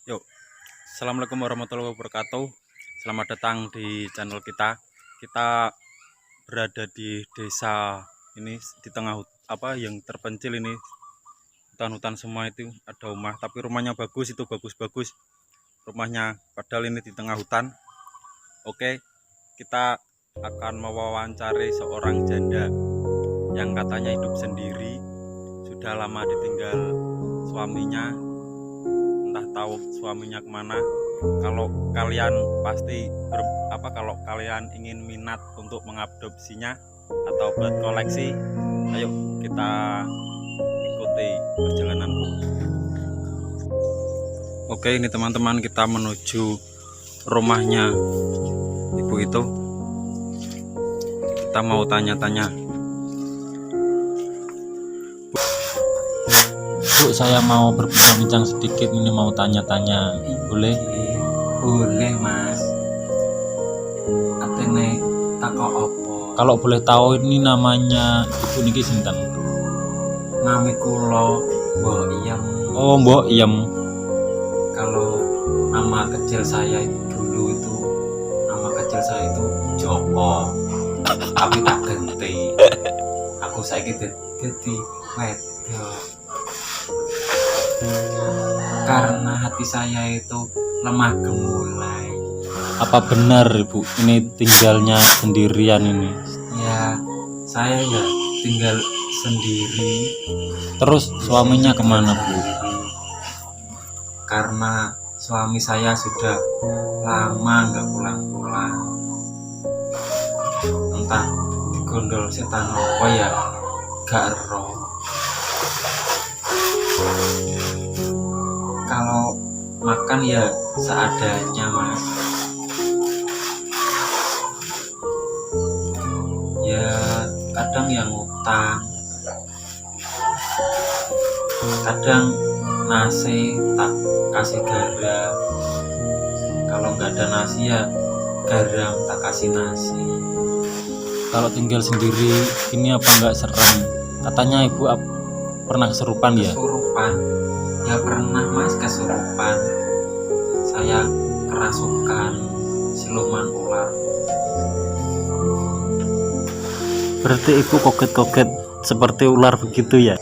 Yuk, assalamualaikum warahmatullahi wabarakatuh. Selamat datang di channel kita. Kita berada di desa ini di tengah yang terpencil ini, hutan-hutan semua itu ada rumah, tapi rumahnya bagus, itu bagus-bagus rumahnya. Padahal ini di tengah hutan. Oke, kita akan mewawancari seorang janda yang katanya hidup sendiri, sudah lama ditinggal suaminya. Entah tahu suaminya kemana. Kalau kalian pasti kalau kalian ingin minat untuk mengadopsinya atau buat koleksi, ayo kita ikuti perjalananku. Oke, ini teman-teman, kita menuju rumahnya ibu itu. Kita mau tanya-tanya. Bu, saya mau berbincang-bincang sedikit, ini mau tanya-tanya, boleh? Boleh mas. Atene takok opo? Kalau boleh tahu ini namanya ibu niki sinten? Nami kulo Mbok Iyem. Oh, Mbok Iyem. Kalau nama kecil saya dulu itu, nama kecil saya itu Joko. Tapi tak ganti. Aku saiki dadi wedok. Karena hati saya itu lemah gemulai. Apa benar Ibu ini tinggalnya sendirian ini? Ya, saya ya tinggal sendiri. Terus suaminya kemana Bu? Karena suami saya sudah lama nggak pulang-pulang. Entah digondol setan apa ya, gak ero. Kalau makan ya seadanya mas. Ya kadang yang ngutang, kadang nasi tak kasih garam. Kalau nggak ada nasi ya garam tak kasih nasi. Kalau tinggal sendiri ini apa nggak serem? Katanya Ibu pernah kesurupan ya? Kesurupan ya pernah mas, kesurupan. Saya kerasukan siluman ular. Berarti Ibu koget-koget seperti ular begitu ya?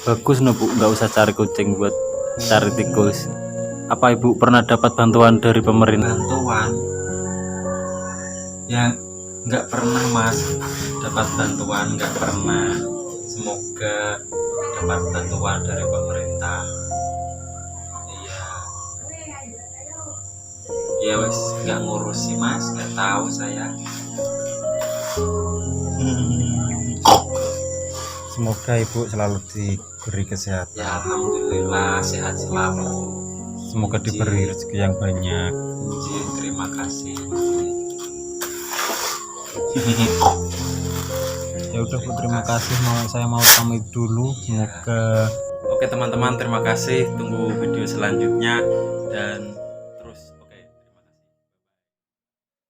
Bagus no Bu, nggak usah cari kucing buat cari tikus. Apa Ibu pernah dapat bantuan dari pemerintah? Bantuan ya nggak pernah mas, dapat bantuan nggak pernah. Semoga dapat bantuan dari pemerintah. Ya wes nggak ngurus sih mas, nggak tahu saya. Semoga ibu selalu diberi kesehatan. Ya alhamdulillah sehat selalu. Semoga diberi rezeki yang banyak. Terima kasih. Ya udah Bu, terima kasih. Saya mau pamit dulu. Semoga. Oke teman-teman, terima kasih. Tunggu video selanjutnya dan